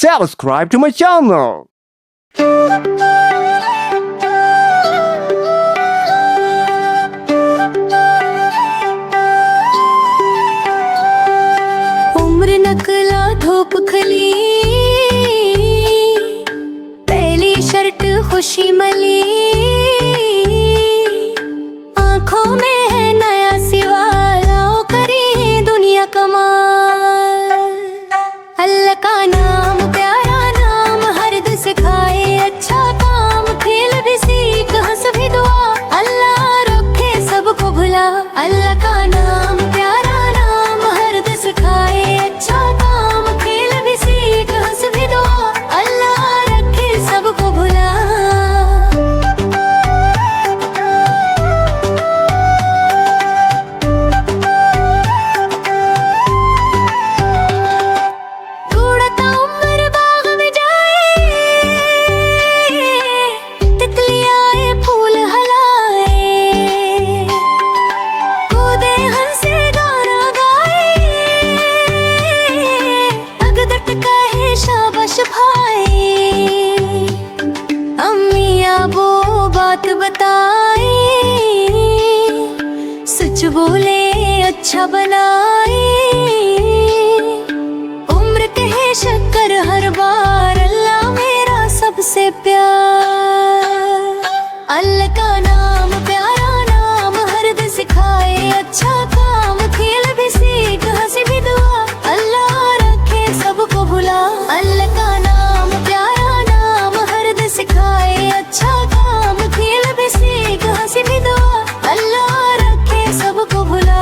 subscribe to my channel. उम्र नकला धूप खली, पहली शर्ट खुशी मली, आंखों में है नया सिवाला, करी दुनिया कमाल। अल्लाह का नाम प्यारा नाम, हर दिल सिखाए अच्छा काम, खेल भी सीख हंस भी दुआ, अल्लाह रखे सबको भुला। अल्लाह का नाम प्यारा नाम, हर दिल सिखाए अच्छा काम, खेल भी सीख हंस भी दुआ, अल्लाह रखे सबको भुला। उड़ता उम्र बाग में जाए, तितलियां आए फूल हलाए, कूदे हंसे गाना गाए, अगदट कहे शाबाश भाई। अम्मी आबो बात बताए, सच बोले अच्छा बनाए, उम्र कहे शक्कर हर बार, अल्लाह मेरा सबसे प्यार। अल्लाह का नाम प्यारा नाम, हर दिल सिखाए अच्छा काम, खेल भी सीख हंसी भी दुआ, अल्लाह रखे सबको भुला। अल्लाह का नाम प्यारा नाम, हर दिल सिखाए अच्छा काम, खेल भी सीख हंसी भी दुआ, अल्लाह रखे सबको भुला।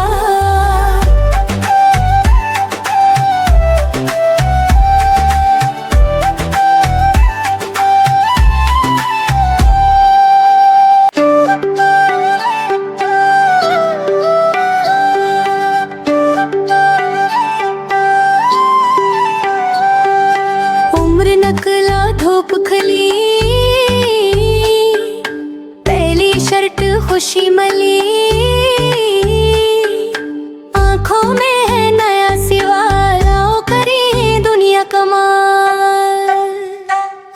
उम्र नकला धूप खली, पहली शर्ट खुशी मली, आंखों में है नया सिवाला, करी दुनिया कमाल।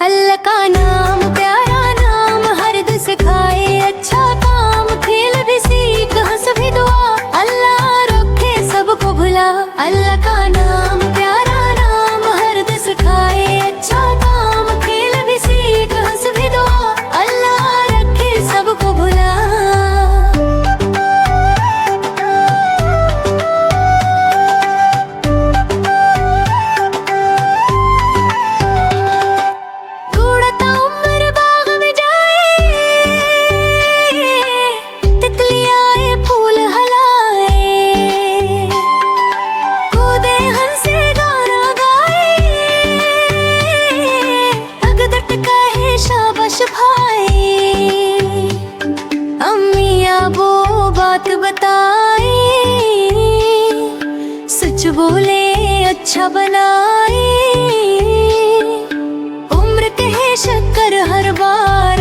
अल्लाह का नाम प्यारा नाम, हर दिल सिखाए अच्छा काम, खेल भी सीख हंस भी दुआ, अल्लाह रखे सबको भुला। अल्लाह का नाम प्यारा नाम, हर दिल सिखाए अच्छा काम, खेल भी सीख हंस भी दुआ, अल्लाह रखे सबको भुला। उड़ता उम्र बाग में जाए, तितलियां आए फूल हलाए, कूदे हंसे गाना गाए, अगदट कहे शाबाश भाई। अम्मी आबो बात बताए, सच बोले अच्छा बनाए, उम्र कहे शक्कर हर बार,